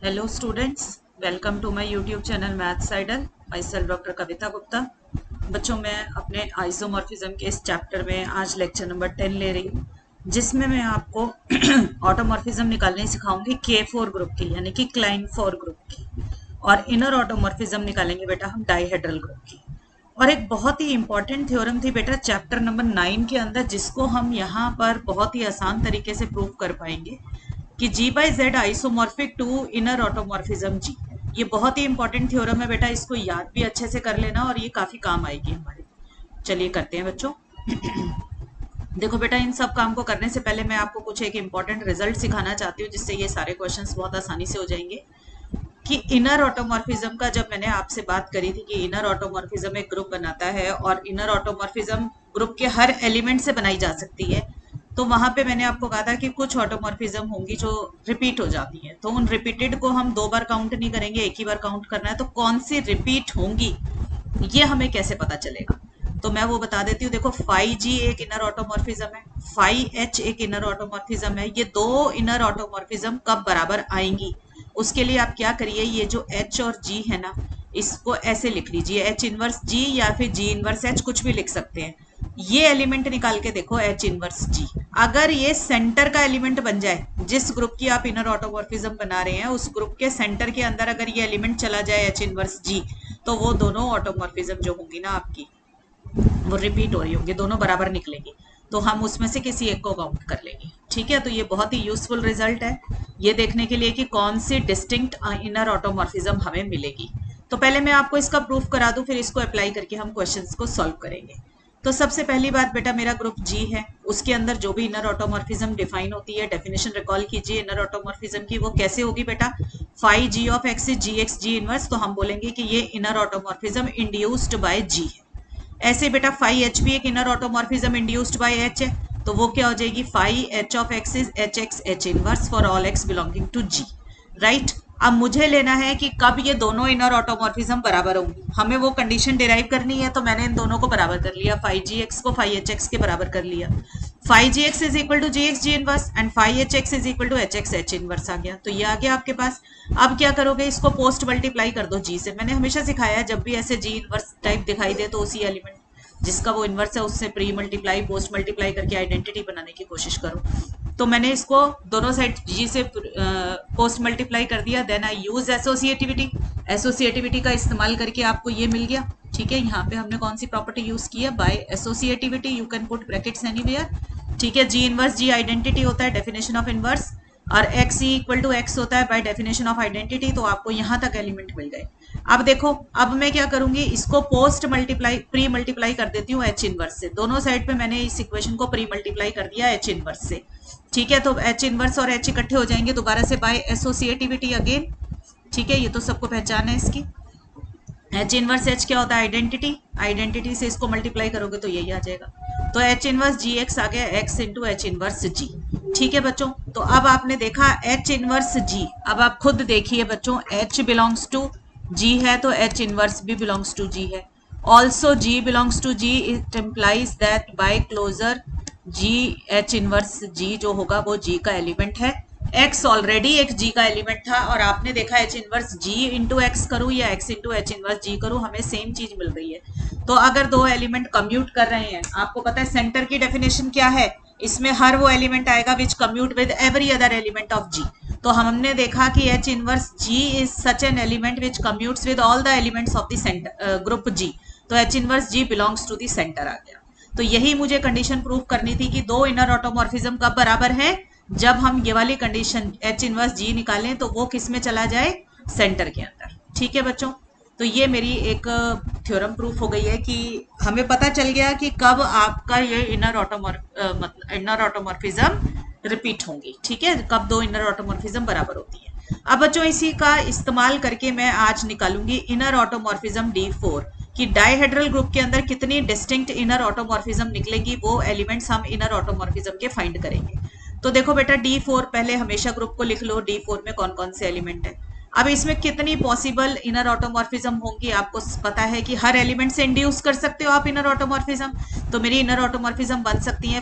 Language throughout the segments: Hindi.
Hello students, welcome to my YouTube channel maths idol. Myself doctor Kavita Gupta. बच्चों, मैं अपने आइसोमॉर्फिज्म के इस चैप्टर में आज लेक्चर नंबर 10 ले रही हूँ, जिसमें मैं आपको ऑटोमॉर्फिज्म निकालने सिखाऊंगी K4 ग्रुप की, यानी कि क्लाइन 4 ग्रुप की, और इनर ऑटोमॉर्फिज्म निकालेंगे बेटा हम डाइहेड्रल ग्रुप की। और एक बहुत ही इंपॉर्टेंट थ्योरम थी बेटा चैप्टर नंबर 9 के अंदर, जिसको हम यहाँ पर बहुत ही आसान तरीके से प्रूव कर पाएंगे कि G by Z isomorphic to inner automorphism G। ये बहुत ही इंपॉर्टेंट थ्योरम है बेटा, इसको याद भी अच्छे से कर लेना और ये काफी काम आएगी हमारे। चलिए करते हैं बच्चों। देखो बेटा, इन सब काम को करने से पहले मैं आपको कुछ एक इंपॉर्टेंट रिजल्ट सिखाना चाहती हूँ, जिससे ये सारे क्वेश्चंस बहुत आसानी से हो जाएंगे। कि इनर ऑटोमॉर्फिज्म का जब मैंने आपसे बात करी थी कि इनर ऑटोमॉर्फिज्म एक ग्रुप बनाता है और इनर ऑटोमॉर्फिज्म ग्रुप के हर एलिमेंट से बनाई जा सकती है, तो वहां पे मैंने आपको कहा था कि कुछ ऑटोमॉर्फिज्म होंगी जो रिपीट हो जाती हैं, तो उन रिपीटेड को हम 2 बार काउंट नहीं करेंगे, एक ही बार काउंट करना है। तो कौन सी रिपीट होंगी ये हमें कैसे पता चलेगा, तो मैं वो बता देती हूँ। देखो, 5G एक इनर ऑटोमॉर्फिज्म है, 5H एक इनर ऑटोमॉर्फिज्म है। ये दो इनर ऑटोमॉर्फिज्म कब बराबर आएंगी, उसके लिए आप क्या करिए, ये जो H और G है ना, इसको ऐसे लिख लीजिए, H इनवर्स G या फिर G इनवर्स H, कुछ भी लिख सकते हैं। ये एलिमेंट निकाल के देखो, H इनवर्स G, अगर ये सेंटर का एलिमेंट बन जाए, जिस ग्रुप की आप इनर ऑटोमॉर्फिज्म बना रहे हैं उस ग्रुप के सेंटर के अंदर अगर ये एलिमेंट चला जाए H इनवर्स G, तो वो दोनों ऑटोमॉर्फिज्म जो होंगी ना आपकी, वो रिपीट हो रही होंगी, दोनों बराबर निकलेंगी, तो हम उसमें से किसी एक को काउंट कर लेंगे। ठीक है, तो ये बहुत ही यूजफुल रिजल्ट है ये देखने के लिए कि कौन सी डिस्टिंक्ट इनर ऑटोमॉर्फिज्म हमें मिलेगी। तो पहले मैं आपको इसका प्रूफ करा दूं, फिर इसको अप्लाई करके हम क्वेश्चंस को सॉल्व करेंगे। तो सबसे पहली बात बेटा, मेरा ग्रुप G है, उसके अंदर जो भी इनर ऑटोमॉर्फिज्म डिफाइन होती है, डेफिनेशन रिकॉल कीजिए इनर ऑटोमॉर्फिज्म की, वो कैसे होगी बेटा, 5G of x is GX G inverse, तो हम बोलेंगे कि ये inner automorphism induced by G है। ऐसे बेटा 5H भी एक inner automorphism induced by H है, तो वो क्या हो जाएगी, 5H ऑफ x इज HX H inverse for all x belonging to G। Right, अब मुझे लेना है कि कब ये दोनों इनर ऑटोमॉर्फिज्म बराबर होंगी, हमें वो कंडीशन डिराइव करनी है। तो मैंने इन दोनों को बराबर कर लिया, 5GX को 5HX के बराबर कर लिया। 5GX is equal to GX G inverse and 5HX is equal to HX H inverse आ गया, तो ये आ गया आपके पास। अब क्या करोगे, इसको पोस्ट मल्टीप्लाई कर दो G से। मैंने हमेशा सिखाया है, जब भी ऐसे G इनवर्स टाइप दिखाई दे तो उसी एलिमेंट जिसका वो इन्वर्स है उससे प्री मल्टीप्लाई पोस्ट मल्टीप्लाई करके आइडेंटिटी बनाने की कोशिश करो। तो मैंने इसको दोनों साइड G से पोस्ट मल्टीप्लाई कर दिया, then I use associativity. Associativity का इस्तेमाल करके आपको ये मिल गया। ठीक है, यहाँ पे हमने कौन सी प्रॉपर्टी यूज की है, by associativity, you can put brackets anywhere. ठीक है, G इनवर्स G आइडेंटिटी होता है, डेफिनेशन ऑफ इनवर्स, और x इक्वल टू x होता है बाय डेफिनेशन ऑफ आइडेंटिटी। तो आपको यहाँ तक एलिमेंट मिल गए। अब देखो, अब मैं क्या करूंगी, इसको पोस्ट मल्टीप्लाई प्री मल्टीप्लाई कर देती हूँ H इनवर्स से। दोनों साइड पे मैंने इस इक्वेशन को प्री मल्टीप्लाई कर दिया H इनवर्स से। ठीक है, तो H इनवर्स और H इकट्ठे हो जाएंगे दोबारा से बाय एसोसिएटिविटी अगेन। ठीक है, ये तो सबको पहचान है इसकी। H इनवर्स H क्या होता है, आइडेंटिटी, आइडेंटिटी से इसको मल्टीप्लाई करोगे तो यही आ जाएगा। तो H इनवर्स GX आ गया, X into H inverse G। ठीक है बच्चों, तो अब आपने देखा H इनवर्स G। अब आप खुद देखिए बच्चों, H बिलोंग्स टू G है तो H इनवर्स भी बिलोंग्स टू G है। Also G belongs to G, it implies that by closure G H inverse G जो होगा वो G का एलिमेंट है। X ऑलरेडी एक G का एलिमेंट था, और आपने देखा H inverse G into x करूँ या X into H inverse G करूँ, हमें सेम चीज मिल रही है। तो अगर दो एलिमेंट कम्यूट कर रहे हैं, आपको पता है सेंटर की डेफिनेशन क्या है, इसमें हर वो एलिमेंट आएगा which commute with every other element of G। तो हमने देखा कि H inverse G is such an element which commutes with all the elements of the centre group G। तो H inverse G belongs to the centre आ गया। तो यही मुझे कंडीशन प्रूव करनी थी कि दो इनर ऑटोमॉर्फिज्म कब बराबर है, जब हम ये वाली कंडीशन H इनवर्स G निकालें तो वो किस में चला जाए, सेंटर के अंदर। ठीक है बच्चों, तो ये मेरी एक थ्योरम प्रूफ हो गई है कि हमें पता चल गया कि कब आपका ये इनर ऑटोमॉर्फिज्म रिपीट होंगी। ठीक है, कब दो इनर ऑटोमॉर्फिज्म बराबर होती है। अब बच्चों, इसी का इस्तेमाल करके मैं आज निकालूंगी इनर ऑटोमॉर्फिज्म D4 कि डाइहेड्रल ग्रुप के अंदर कितनी डिस्टिंक्ट इनर ऑटोमॉर्फिज्म निकलेगी, वो एलिमेंट्स हम इनर ऑटोमॉर्फिज्म के फाइंड करेंगे। तो देखो बेटा, D4 पहले हमेशा ग्रुप को लिख लो, D4 में कौन कौन से एलिमेंट है। अब इसमें कितनी पॉसिबल इनर ऑटोमॉर्फिज्म होंगी, आपको पता है कि हर एलिमेंट से इंड्यूस कर सकते हो आप इनर ऑटोमॉर्फिज्म। तो मेरी इनर ऑटोमॉर्फिज्म बन सकती है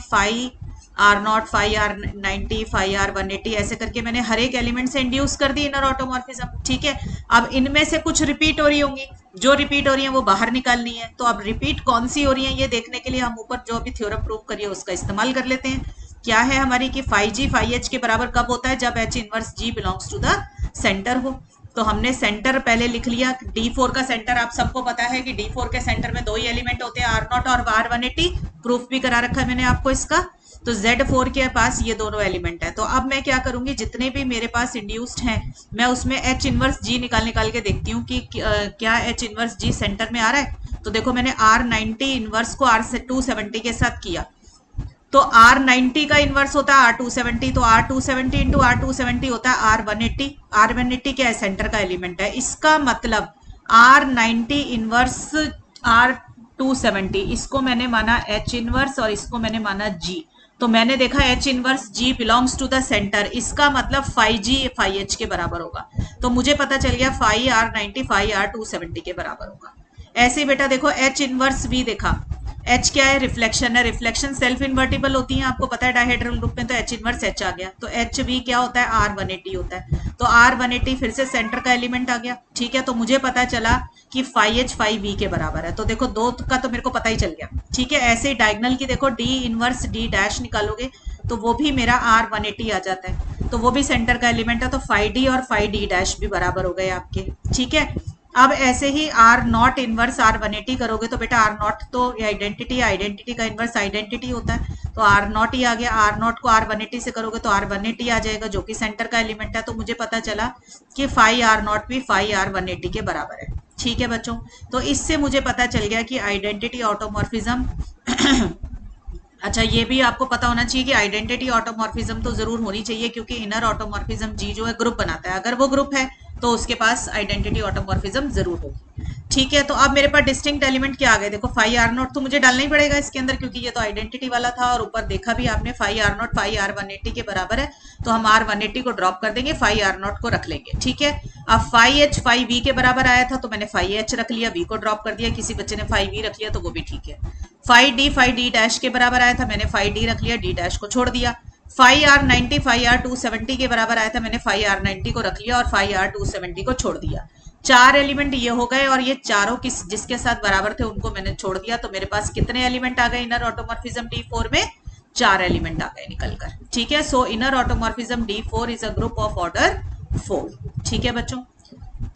or not, phi or 90, phi or 180, ऐसे करके मैंने हर एक एलिमेंट से इंड्यूस कर दी इनर ऑटोमॉर्फिज्म। ठीक है, अब इनमें से कुछ रिपीट हो रही होंगी, जो रिपीट हो रही है वो बाहर निकालनी है। तो अब रिपीट कौन सी हो रही है ये देखने के लिए हम ऊपर जो अभी थ्योरम प्रूव करिए उसका इस्तेमाल कर लेते हैं। क्या है हमारी कि फाई जी फाई एच के बराबर कब होता है, जब H inverse G belongs to the center हो। तो हमने सेंटर पहले लिख लिया, D4 का सेंटर आप सबको पता है कि D4 के सेंटर में दो ही एलिमेंट होते हैं, R0 और R180, प्रूफ भी करा रखा है मैंने आपको इसका। तो Z4 के पास ये दोनों एलिमेंट है। तो अब मैं क्या करूंगी, जितने भी मेरे पास इंड्यूस्ड हैं मैं उसमें H इनवर्स G निकाल के देखती हूँ कि क्या H इनवर्स G सेंटर में आ रहा है। तो देखो मैंने R90 इनवर्स को R270 के साथ किया, तो R90 का इनवर्स होता है R270, तो R270 इंटू R270 होता है R180। R180 क्या है, सेंटर का एलिमेंट है। इसका मतलब R90 इनवर्स R270, इसको मैंने माना H इनवर्स और इसको मैंने माना G। तो मैंने देखा H inverse G belongs to the center, इसका मतलब फाई G फाई H के बराबर होगा। तो मुझे पता चल गया फाई R90 फाई R270 के बराबर होगा। ऐसे बेटा देखो H इनवर्स भी देखा, H क्या है, रिफ्लेक्शन है। रिफ्लेक्शन सेल्फ इन्वर्टिबल होती है, आपको पता है डायहेड्रल ग्रुप में, तो H इनवर्स H आ गया। तो H भी क्या होता है, R180 होता है। तो R180 फिर से सेंटर का एलिमेंट आ गया। ठीक है, तो मुझे पता चला कि फाई H फाई V के बराबर है। तो देखो दो का तो मेरे को पता ही चल गया। ठीक है, ऐसे ही डायगनल की देखो D इनवर्स D डैश निकालोगे तो वो भी मेरा R180 आ जाता है, तो वो भी सेंटर का एलिमेंट है। तो फाई D और फाई D डैश भी बराबर हो गए आपके। ठीक है, अब ऐसे ही आर नॉट इनवर्स R180 करोगे तो बेटा आर नॉट तो आइडेंटिटी, आइडेंटिटी का इनवर्स आइडेंटिटी होता है, तो आर नॉट ही आ गया। आर नॉट को R180 से करोगे तो R180 आ जाएगा, जो कि सेंटर का एलिमेंट है। तो मुझे पता चला कि फाई आर नॉट भी फाई R180 के बराबर है। ठीक है बच्चों, तो इससे मुझे पता चल गया कि आइडेंटिटी ऑटोमॉर्फिज्म अच्छा, ये भी आपको पता होना चाहिए कि आइडेंटिटी ऑटोमॉर्फिज्म तो जरूर होनी चाहिए, क्योंकि इनर ऑटोमॉर्फिज्म जी जो है ग्रुप बनाता है। अगर वो ग्रुप है तो उसके पास आइडेंटिटी ऑटोमॉर्फिज्म जरूर होगी। ठीक है, तो अब मेरे पास डिस्टिंक्ट एलिमेंट क्या आ गए, देखो फाई आर नॉट तो मुझे डालना ही पड़ेगा इसके अंदर, क्योंकि ये तो आइडेंटिटी वाला था। और ऊपर देखा भी आपने phi are not phi R180 के बराबर है, तो हम R180 को ड्रॉप कर देंगे, फाई आर नॉट को रख लेंगे। ठीक है, अब फाई H फाई V के बराबर आया था तो मैंने फाई H रख लिया, V को ड्रॉप कर दिया। किसी बच्चे ने फाई V रख लिया तो वो भी ठीक है। फाई D डैश के बराबर आया था, मैंने फाई D रख लिया, D डैश को छोड़ दिया। फाई R90 फाई R270 के बराबर आया था, मैंने फाई R90 को रख लिया और फाई R270 को छोड़ दिया। चार एलिमेंट ये हो गए, और ये चारों जिसके साथ बराबर थे उनको मैंने छोड़ दिया। तो मेरे पास कितने एलिमेंट आ गए इनर ऑटोमॉर्फिज्म D4 में, चार एलिमेंट आ गए निकलकर। ठीक है, सो inner automorphism D4 is a group of order 4। ठीक है बच्चों,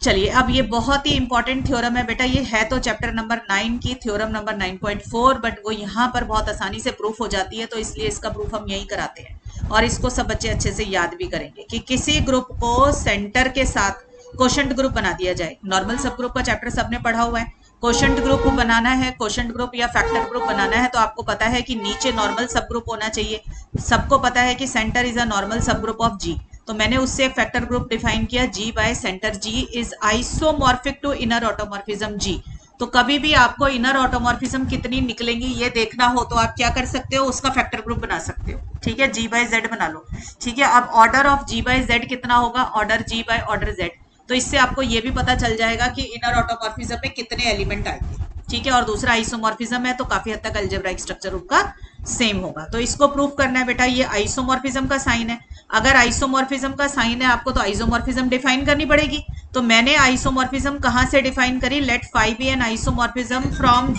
चलिए अब ये बहुत ही इंपॉर्टेंट थ्योरम है बेटा, ये है तो चैप्टर नंबर 9 की थ्योरम नंबर 9.4, बट वो यहाँ पर बहुत आसानी से प्रूफ हो जाती है, तो इसलिए इसका प्रूफ हम यही कराते हैं। और इसको सब बच्चे अच्छे से याद भी करेंगे कि किसी ग्रुप को सेंटर के साथ कोशेंट ग्रुप बना दिया जाए। नॉर्मल सब ग्रुप का चैप्टर सबने पढ़ा हुआ है। कोशेंट ग्रुप बनाना है, कोशेंट ग्रुप या फैक्टर ग्रुप बनाना है, तो आपको पता है कि नीचे नॉर्मल सब ग्रुप होना चाहिए। सबको पता है कि center is a normal subgroup of G, तो मैंने उससे एक फैक्टर ग्रुप डिफाइन किया, G by center G is isomorphic to inner automorphism G। तो कभी भी आपको इनर ऑटोमॉर्फिज्म कितनी निकलेंगी ये देखना हो तो आप क्या कर सकते हो, उसका फैक्टर ग्रुप बना सकते हो। ठीक है, G बाय Z बना लो। ठीक है, अब order of G by Z कितना होगा, order G by order Z। तो इससे आपको ये भी पता चल जाएगा कि इनर ऑटोमॉर्फिज्म में कितने एलिमेंट आएंगे। ठीक है, और दूसरा आइसोमॉर्फिज्म है तो काफी हद तक अलजेब्राइक स्ट्रक्चर उनका सेम होगा। तो इसको प्रूफ करना है बेटा, ये आइसोमॉर्फिज्म का साइन है। अगर आइसोमॉर्फिज्म का साइन है आपको तो आइसोमॉर्फिज्म डिफाइन करनी पड़ेगी। तो मैंने आइसोमॉर्फिज्म कहां से डिफाइन करी, let phi be an isomorphism from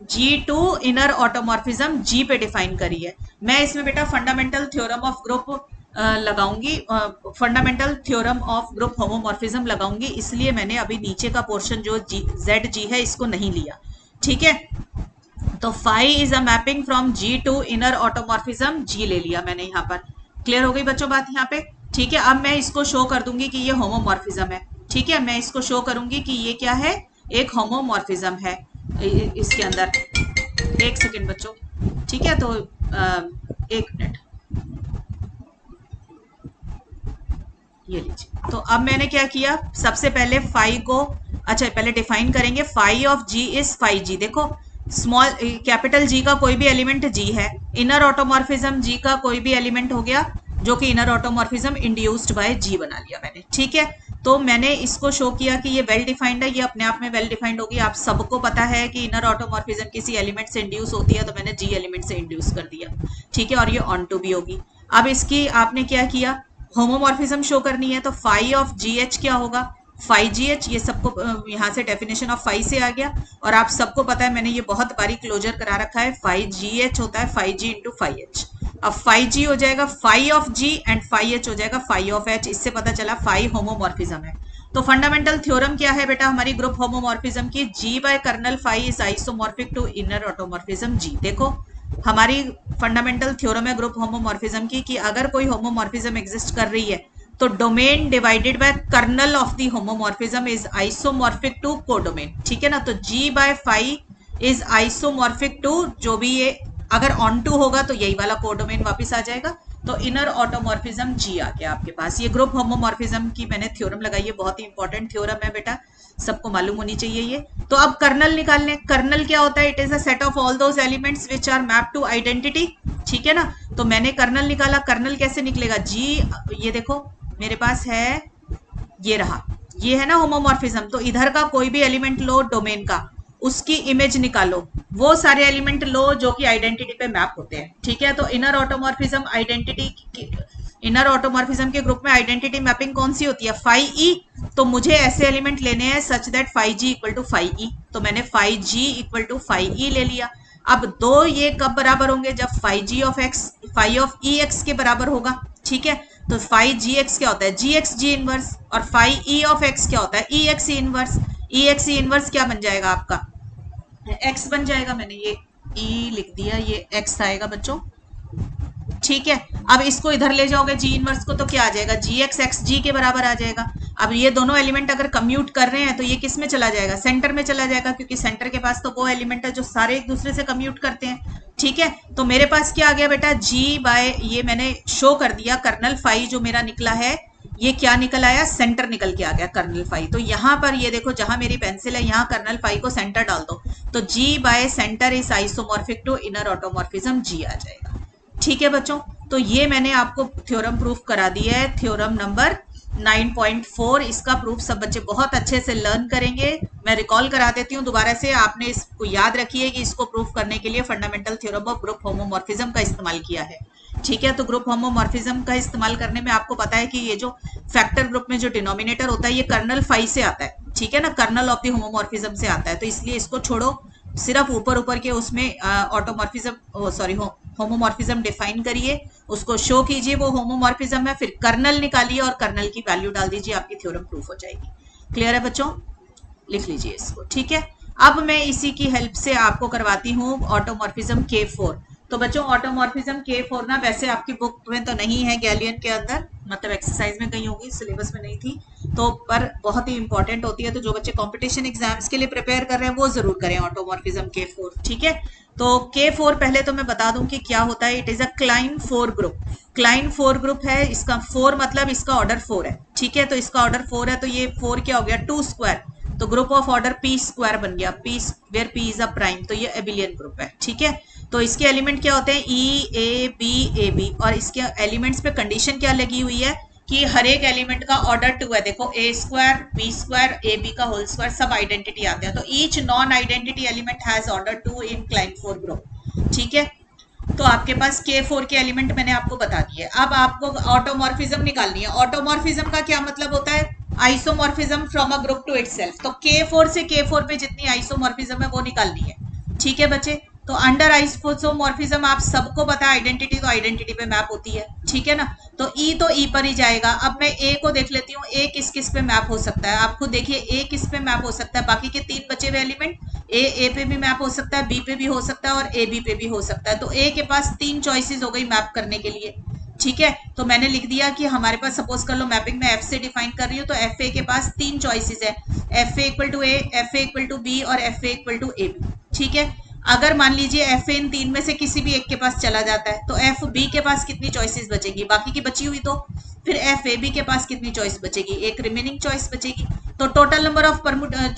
G to inner automorphism G पे डिफाइन करी है। मैं इसमें बेटा फंडामेंटल थ्योरम ऑफ ग्रुप लगाऊंगी, fundamental theorem of group homomorphism लगाऊंगी, इसलिए मैंने अभी नीचे का पोर्शन जो ZG है इसको नहीं लिया। ठीक है, तो phi is a mapping from G to inner automorphism G ले लिया मैंने यहाँ पर। क्लियर हो गई बच्चों बात यहाँ पे। ठीक है, अब मैं इसको शो कर दूंगी कि ये होमोमॉर्फिज्म है। ठीक है, मैं इसको शो करूंगी कि ये क्या है, एक होमोमॉर्फिज्म है इसके अंदर। एक सेकेंड बच्चों, ठीक है, तो एक मिनट, ये लीजिए। तो अब मैंने क्या किया, सबसे पहले फाई को, अच्छा पहले डिफाइन करेंगे, phi of G is phi G। देखो स्मॉल कैपिटल G का कोई भी एलिमेंट G है, इनर ऑटोमॉर्फिज्म G का कोई भी एलिमेंट हो गया जो कि inner automorphism induced by G बना लिया मैंने। ठीक है, तो मैंने इसको शो किया कि ये वेल डिफाइंड है, ये अपने आप में वेल डिफाइंड होगी। आप सबको पता है कि इनर ऑटोमॉर्फिज्म किसी एलिमेंट से इंड्यूस होती है, तो मैंने जी एलिमेंट से इंड्यूस कर दिया, ठीक है, और ये ऑन टू भी होगी। अब इसकी आपने क्या किया, होमोमॉर्फिज्म शो करनी है, तो फाई ऑफ जी एच क्या होगा, फाई जी एच, ये सबको यहाँ से डेफिनेशन ऑफ फाई से आ गया। और आप सबको पता है, मैंने ये बहुत बारी क्लोजर करा रखा है, फाई जी एच होता है phi G into phi H. अब फाई जी हो जाएगा phi of G and phi H हो जाएगा फाई ऑफ एच। इससे पता चला फाई होमोमॉर्फिज्म है। तो फंडामेंटल थ्योरम क्या है बेटा हमारी ग्रुप होमोमॉर्फिज्म की, G by kernel phi is isomorphic to inner automorphism G. देखो हमारी फंडामेंटल थ्योरम है ग्रुप होमोमॉर्फिज्म की कि अगर कोई होमोमॉर्फिज्म एग्जिस्ट कर रही है तो domain divided by kernel of the homomorphism is isomorphic to codomain, ठीक है ना। तो G by phi is isomorphic to, जो भी ये अगर ऑन टू होगा तो यही वाला कोडोमेन वापस आ जाएगा। तो इनर ऑटोमॉर्फिज्म जी आ गया आपके पास। ये ग्रुप होमोमॉर्फिज्म की मैंने थ्योरम लगाई है, बहुत ही इंपॉर्टेंट थ्योरम है बेटा, सबको मालूम होनी चाहिए ये। तो अब कर्नल निकालने, कर्नल क्या होता है, it is a set of all those elements which are map to identity, ठीक है ना। तो मैंने कर्नल निकाला, कर्नल कैसे निकलेगा, जी ये देखो मेरे पास है, ये रहा, ये है ना होमोमॉर्फिज्म। तो इधर का कोई भी एलिमेंट लो डोमेन का, उसकी इमेज निकालो, वो सारे एलिमेंट लो जो कि आइडेंटिटी पे मैप होते हैं, ठीक है। तो inner automorphism identity, inner automorphism के ग्रुप में आइडेंटिटी मैपिंग कौन सी होती है, फाई ई। तो मुझे ऐसे एलिमेंट लेने हैं such that phi G equal to phi E, तो मैंने phi G equal to phi E ले लिया। अब दो ये कब बराबर होंगे, जब phi G of x phi of E x के बराबर होगा, ठीक है। तो फाई जी एक्स क्या होता है, जी एक्स जी इनवर्स, और फाई ई ऑफ एक्स क्या होता है, ई एक्स ई इनवर्स। ई एक्स ई इनवर्स क्या बन जाएगा आपका, एक्स बन जाएगा, मैंने ये ई लिख दिया, ये एक्स आएगा बच्चों, ठीक है। अब इसको इधर ले जाओगे जी इनवर्स को, तो क्या आ जाएगा, जी एक्स जी के बराबर आ जाएगा। अब ये दोनों एलिमेंट अगर कम्यूट कर रहे हैं तो ये किस में चला जाएगा, सेंटर में चला जाएगा, क्योंकि सेंटर के पास तो वो एलिमेंट है जो सारे एक दूसरे से कम्यूट करते हैं, ठीक है। तो मेरे पास क्या आ गया बेटा, जी बाय, ये मैंने शो कर दिया, कर्नल फाई जो मेरा निकला है, ये क्या निकल आया, सेंटर निकल के आ गया कर्नल फाई। तो यहां पर ये देखो, जहां मेरी पेंसिल है यहां कर्नल फाई को सेंटर डाल दो, तो G by centre is isomorphic to inner automorphism G आ जाएगा, ठीक है बच्चों। तो ये मैंने आपको थ्योरम प्रूफ करा दिया है, थ्योरम नंबर 9.4। इसका प्रूफ सब बच्चे बहुत अच्छे से लर्न करेंगे। मैं रिकॉल करा देती हूँ दोबारा से, आपने इसको याद रखिए कि इसको प्रूफ करने के लिए fundamental theorem of group homomorphism का इस्तेमाल किया है, ठीक है। तो ग्रुप होमोमॉर्फिज्म का इस्तेमाल करने में आपको पता है कि ये जो फैक्टर ग्रुप में जो डिनोमिनेटर होता है ये कर्नल फाई से आता है, ठीक है ना, कर्नल ऑफ द होमोमॉर्फिज्म से आता है। तो इसलिए इसको छोड़ो, सिर्फ ऊपर ऊपर के उसमें ऑटोमॉर्फिज्म सॉरी होमोमॉर्फिज्म डिफाइन करिए, उसको शो कीजिए वो होमोमॉर्फिज्म है, फिर कर्नल निकालिए और कर्नल की वैल्यू डाल दीजिए, आपकी थ्योरम प्रूफ हो जाएगी। क्लियर है बच्चों, लिख लीजिए इसको, ठीक है। अब मैं इसी की हेल्प से आपको करवाती हूँ ऑटोमॉर्फिज्म K4। तो बच्चों ऑटोमॉर्फिज्म K4 ना वैसे आपकी बुक में तो नहीं है, गैलियन के अंदर, मतलब एक्सरसाइज में कहीं होगी, सिलेबस में नहीं थी, तो पर बहुत ही इंपॉर्टेंट होती है। तो जो बच्चे कंपटीशन एग्जाम्स के लिए प्रिपेयर कर रहे हैं वो जरूर करें ऑटोमॉर्फिज्म K4, ठीक है। तो K4 पहले तो मैं बता दूं कि क्या होता है, it is a Klein 4 group. Klein 4 group है, इसका 4 मतलब इसका ऑर्डर 4 है, ठीक है। तो इसका ऑर्डर 4 है, तो ये 4 क्या हो गया, 2 स्क्वायर, तो group of order P square बन गया, P where P is a prime, तो ये एबिलियन ग्रुप है, ठीक है। तो इसके एलिमेंट क्या होते हैं, ई ए बी, और इसके एलिमेंट्स पे कंडीशन क्या लगी हुई है कि हर एक एलिमेंट का ऑर्डर 2 है। देखो a square b square a b का होल स्क्वायर सब आइडेंटिटी आते हैं, तो each non identity element has order 2 in Klein 4 group, ठीक है। तो आपके पास K4 के एलिमेंट मैंने आपको बता दिए। अब आपको ऑटोमॉर्फिज्म निकालनी है। ऑटोमॉर्फिज्म का क्या मतलब होता है, isomorphism from a group to itself. तो K4 से K4 पे जितनी आइसोमॉर्फिज्म है वो निकालनी है, ठीक है बच्चे। तो अंडर आइसोमॉर्फिज्म आप सबको पता है, आइडेंटिटी तो आइडेंटिटी पे मैप होती है, ठीक है ना। तो ई पर ही जाएगा। अब मैं ए को देख लेती हूँ, ए किस किस पे मैप हो सकता है, आप खुद देखिए ए किस पे मैप हो सकता है, बाकी के 3 बचे हुए एलिमेंट, ए पे भी मैप हो सकता है, बी पे भी हो सकता है, और ए बी पे भी हो सकता है। तो ए के पास 3 चॉइसेस हो गई मैप करने के लिए, ठीक है। तो मैंने लिख दिया कि हमारे पास सपोज कर लो मैपिंग में एफ से डिफाइन कर रही हूँ, तो एफ ए के पास 3 चॉइसेस है, f a equal to a, f a equal to b और f a equal to a b, ठीक है। अगर मान लीजिए एफ इन 3 में से किसी भी एक के पास चला जाता है, तो एफ बी के पास कितनी चॉइसेस बचेगी, बाकी की बची हुई, तो फिर एफ ए बी के पास कितनी चॉइस बचेगी, एक रिमेनिंग चॉइस बचेगी। तो टोटल नंबर ऑफ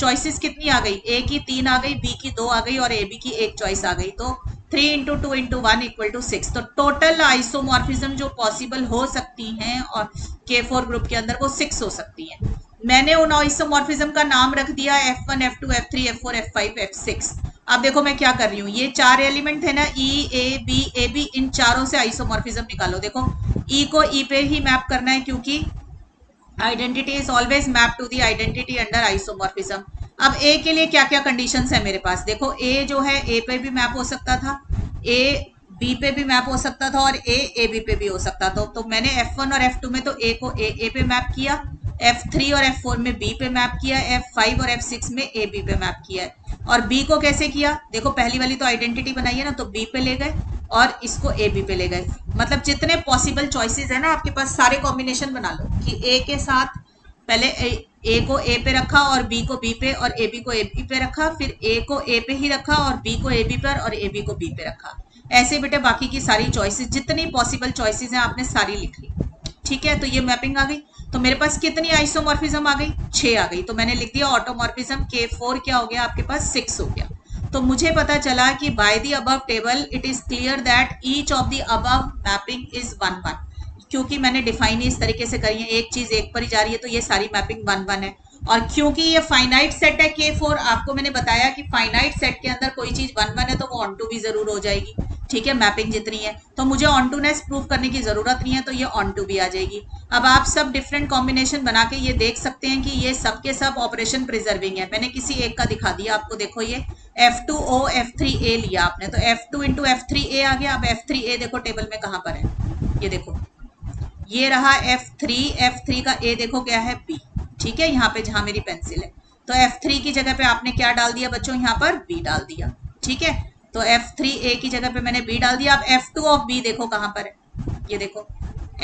चॉइसेस कितनी आ गई, ए की 3 आ गई, बी की 2 आ गई और ए बी की 1 चॉइस आ गई। तो 3 इंटू 2 इंटू 1 इक्वल टू 6। तो टोटल आइसोमॉर्फिज्म जो पॉसिबल हो सकती हैं और K4 ग्रुप के अंदर वो 6 हो सकती हैं। मैंने उन आइसोमॉर्फिज्म का नाम रख दिया F1 F2 F3 F4 F5 F6। अब देखो मैं क्या कर रही हूँ, ये चार एलिमेंट थे ना E A B इन चारों से आइसोमॉर्फिज्म निकालो। देखो E को E पे ही मैप करना है क्योंकि identity is always map to the identity under isomorphism. अब ए के लिए क्या क्या कंडीशंस है मेरे पास, देखो ए जो है ए पे भी मैप हो सकता था, ए बी पे भी मैप हो सकता था और ए बी पे भी हो सकता था। तो मैंने F1 और F2 में तो ए को ए पे मैप किया, F3 और F4 में बी पे मैप किया, F5 और F6 में ए बी पे मैप किया है। और बी को कैसे किया, देखो पहली वाली तो आइडेंटिटी बनाई है ना, तो बी पे ले गए और इसको ए बी पे ले गए। मतलब जितने पॉसिबल चॉइसेस है ना आपके पास, सारे कॉम्बिनेशन बना लो कि ए के साथ पहले ए को ए पे रखा और बी को बी पे और ए बी को ए बी पे रखा, फिर ए को ए पे ही रखा और बी को ए बी पर और ए बी को बी पे रखा। ऐसे बेटे बाकी की सारी चॉइसेस, जितनी पॉसिबल चॉइसेस हैं आपने सारी लिख ली। ठीक है, तो ये मैपिंग आ गई। तो मेरे पास कितनी आइसोमॉर्फिज्म आ गई, 6 आ गई। तो मैंने लिख दिया ऑटोमॉर्फिज्म K4 क्या हो गया आपके पास, 6 हो गया। तो मुझे पता चला कि by the above table it is clear that each of the above mapping is 1 1, क्योंकि मैंने डिफाइन इस तरीके से करी है, एक चीज एक पर ही जा रही है, तो ये सारी मैपिंग 1 1 है। और क्योंकि ये फाइनाइट सेट है K4, आपको मैंने बताया कि फाइनाइट सेट के अंदर कोई चीज 1 1 है तो वो ऑन टू भी जरूर हो जाएगी। ठीक है, मैपिंग जितनी है, तो मुझे ऑन टूनेस प्रूव करने की जरूरत नहीं है, तो ये ऑन टू भी आ जाएगी। अब आप सब डिफरेंट कॉम्बिनेशन बना के ये देख सकते हैं कि ये सब के सब ऑपरेशन प्रिजर्विंग है। मैंने किसी एक का दिखा दिया आपको, देखो ये F2O F3A लिया आपने, तो F2 इंटू F3A आ गया। अब F3A देखो टेबल में कहाँ पर है, ये देखो ये रहा F3 का A देखो क्या है, B। ठीक है, यहाँ पे जहां मेरी पेंसिल है, तो F3 की जगह पे आपने क्या डाल दिया बच्चों, यहाँ पर B डाल दिया। ठीक है, तो F3A की जगह पे मैंने B डाल दिया। अब F2 ऑफ B देखो कहां पर है, ये देखो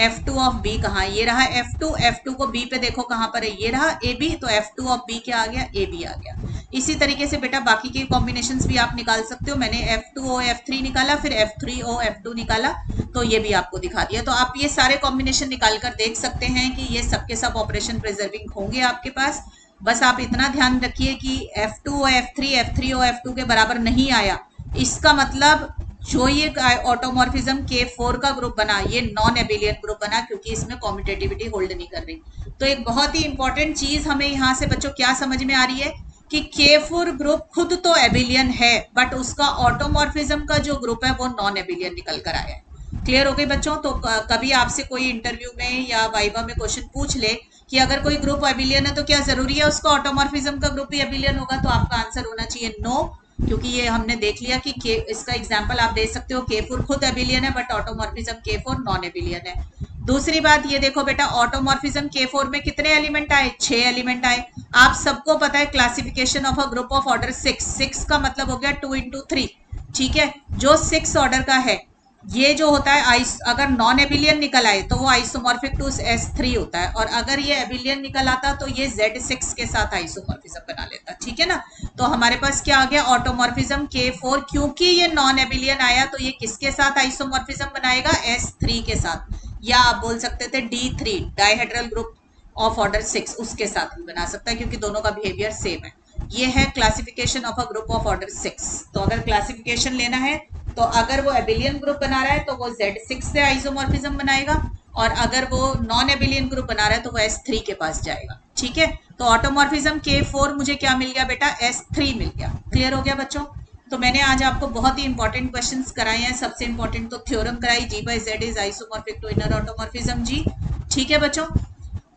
F2 ऑफ B कहाँ, ये रहा F2 को B पे देखो कहां पर है, ये रहा AB। तो F2 ऑफ B क्या आ गया, AB आ गया। इसी तरीके से बेटा बाकी के कॉम्बिनेशंस भी आप निकाल सकते हो। मैंने F2O F3 निकाला, फिर F3O F2 निकाला, तो ये भी आपको दिखा दिया। तो आप ये सारे कॉम्बिनेशन निकाल कर देख सकते हैं कि ये सबके सब ऑपरेशन प्रिजर्विंग होंगे आपके पास। बस आप इतना ध्यान रखिए कि F2O F3 F3O F2 के बराबर नहीं आया, इसका मतलब जो ये ऑटोमॉर्फिज्म K4 का ग्रुप बना, ये नॉन एबिलियन ग्रुप बना, क्योंकि इसमें कॉम्यूटेटिविटी होल्ड नहीं कर रही। तो एक बहुत ही इंपॉर्टेंट चीज हमें यहाँ से बच्चों क्या समझ में आ रही है कि K4 ग्रुप खुद तो एबिलियन है, बट उसका ऑटोमॉर्फिज्म का जो ग्रुप है वो नॉन एबिलियन निकल कर आया है। क्लियर हो गई बच्चों। तो कभी आपसे कोई इंटरव्यू में या वाइवा में क्वेश्चन पूछ ले कि अगर कोई ग्रुप एबिलियन है तो क्या जरूरी है उसका ऑटोमॉर्फिज्म का ग्रुप भी एबिलियन होगा, तो आपका आंसर होना चाहिए नो, क्योंकि ये हमने देख लिया कि इसका एग्जांपल आप दे सकते हो, K4 खुद एबिलियन है बट ऑटोमॉर्फिज्म K4 नॉन एबिलियन है। दूसरी बात ये देखो बेटा, ऑटोमॉर्फिज्म K4 में कितने एलिमेंट आए, 6 एलिमेंट आए। आप सबको पता है classification of a group of order 6 का मतलब हो गया 2 into 3। ठीक है, जो 6 ऑर्डर का है, ये जो होता है अगर नॉन एबिलियन निकल आए तो वो आइसोमॉर्फिक टू S3 होता है, और अगर ये एबिलियन निकल आता तो ये Z6 के साथ आइसोमॉर्फिज्म बना लेता। ठीक है ना, तो हमारे पास क्या आ गया, ऑटोमॉर्फिज्म K4, क्योंकि ये नॉन एबिलियन आया तो ये किसके साथ आइसोमॉर्फिज्म बनाएगा, S3 के साथ, या आप बोल सकते थे D3 dihedral group of order 6, उसके साथ भी बना सकता है, क्योंकि दोनों का बिहेवियर सेम है। ये है classification of a group of order 6। तो अगर क्लासिफिकेशन लेना है तो अगर वो एबिलियन ग्रुप बना रहा है तो वो Z6 से आइसोमॉर्फिज्म बनाएगा, और अगर वो नॉन एबिलियन ग्रुप बना रहा है तो वो S3 के पास जाएगा। ठीक है, तो ऑटोमॉर्फिज्म K4 मुझे क्या मिल गया बेटा, S3 मिल गया। क्लियर हो गया बच्चों। तो मैंने आज आपको बहुत ही इंपॉर्टेंट क्वेश्चंस कराए हैं। सबसे इंपॉर्टेंट तो थ्योरम कराई, G/Z is isomorphic to inner automorphism G. ठीक है बच्चों,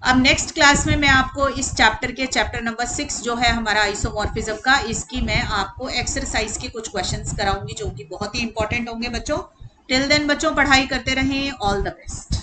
अब नेक्स्ट क्लास में मैं आपको इस चैप्टर के चैप्टर नंबर 6 जो है हमारा आइसोमॉर्फिज्म का, इसकी मैं आपको एक्सरसाइज के कुछ क्वेश्चंस कराऊंगी जो कि बहुत ही इंपॉर्टेंट होंगे बच्चों। टिल देन बच्चों पढ़ाई करते रहें, ऑल द बेस्ट।